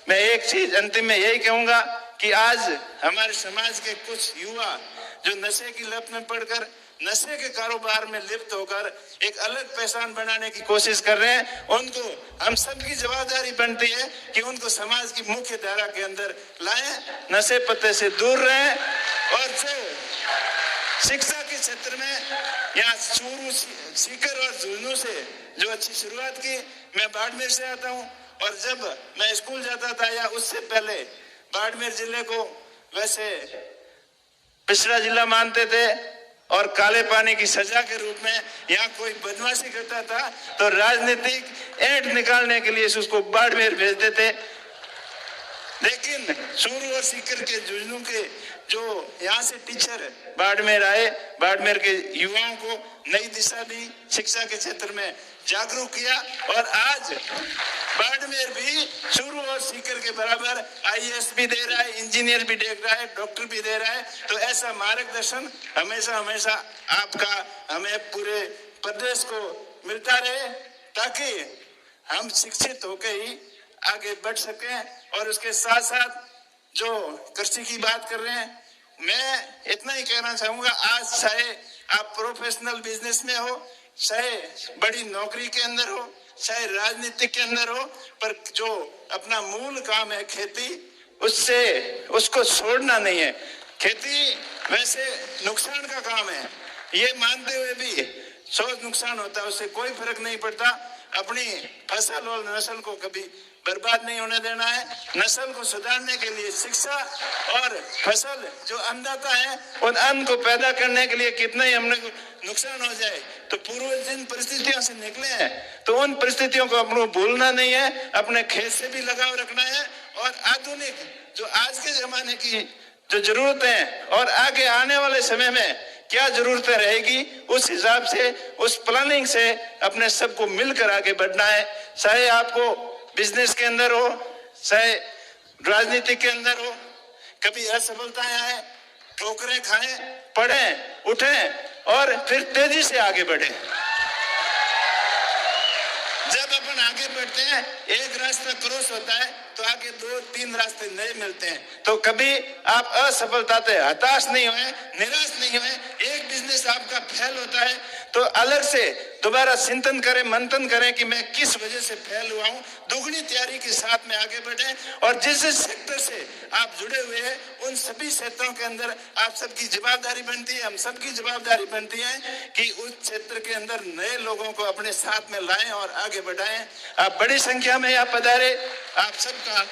मैं एक चीज अंतिम में यही कहूंगा कि आज हमारे समाज के कुछ युवा जो नशे की लत में पड़कर नशे के कारोबार में लिप्त होकर एक अलग पहचान बनाने की कोशिश कर रहे हैं, उनको हम सबकी जवाबदारी बनती है कि उनको समाज की मुख्य धारा के अंदर लाएं, नशे पत्ते से दूर रहें। और जो शिक्षा के क्षेत्र में यहाँ चूरू, सीकर और झुंझुनू से जो अच्छी शुरुआत की, मैं बाड़मेर से आता हूँ और जब मैं स्कूल जाता था या उससे पहले बाड़मेर जिले को वैसे पिछड़ा जिला मानते थे और काले पानी की सजा के रूप में यहाँ कोई बदमाशी करता था तो राजनीतिक ऐंठ निकालने के लिए उसको बाड़मेर भेजते थे। लेकिन चूरू और सीकर के झुंझुनू के जो यहाँ से टीचर बाड़मेर आए, बाड़मेर के युवाओं को नई दिशा दी, शिक्षा के क्षेत्र में जागरूक किया और आज बाड़मेर भी चूरू और सीकर के बराबर आईएएस भी दे रहा है, इंजीनियर भी दे रहा है, डॉक्टर भी दे रहा है। तो ऐसा मार्गदर्शन हमेशा हमेशा आपका हमें पूरे प्रदेश को मिलता रहे ताकि हम शिक्षित होकर ही आगे बढ़ सकें। और उसके साथ साथ जो कृषि की बात कर रहे हैं, मैं इतना ही कहना चाहूंगा, आज चाहे आप प्रोफेशनल बिजनेस में हो, चाहे बड़ी नौकरी के अंदर हो, चाहे राजनीति के अंदर हो, पर जो अपना मूल काम है खेती, उसको छोड़ना नहीं है। खेती वैसे नुकसान का काम है, ये मानते हुए भी 100 नुकसान होता है, उससे कोई फर्क नहीं पड़ता। अपनी फसल और नस्ल को कभी बर्बाद नहीं होने देना है। नस्ल को सुधारने के लिए शिक्षा और फसल जो अन्नदाता है, उन अन्न को पैदा करने के लिए कितना ही हमने नुकसान हो जाए तो पूर्वज जिन परिस्थितियों से निकले हैं तो उन परिस्थितियों को अपने भूलना नहीं है, अपने खेत से भी लगाव रखना है और आधुनिक जो आज के जमाने की जो जरूरत है और आगे आने वाले समय में क्या जरूरतें रहेगी, उस हिसाब से, उस प्लानिंग से अपने सबको मिलकर आगे बढ़ना है। चाहे आपको बिजनेस के अंदर हो, चाहे राजनीति के अंदर हो, कभी असफलताएं आए, ठोकरें खाएं, पढ़ें, उठें और फिर तेजी से आगे बढ़ें। जब अपन आगे बढ़ते हैं, एक रास्ता क्रॉस होता है तो आगे 2-3 रास्ते नए मिलते हैं। तो कभी आप असफलता से हताश नहीं हुए, निराश नहीं हुए। एक बिजनेस आपका फेल होता है तो अलग से दोबारा चिंतन करें, मंथन करें कि मैं किस वजह से फेल हुआ हूं, दुगनी तैयारी के साथ में आगे बढ़ें और जिस सेक्टर से आप जुड़े हुए हैं उन सभी क्षेत्रों के अंदर आप सबकी जवाबदारी बनती है, हम सबकी जवाबदारी बनती है कि उस क्षेत्र के अंदर नए लोगों को अपने साथ में लाएं और आगे बढ़ाएं। आप बड़ी संख्या में यहाँ पधारे, आप सबका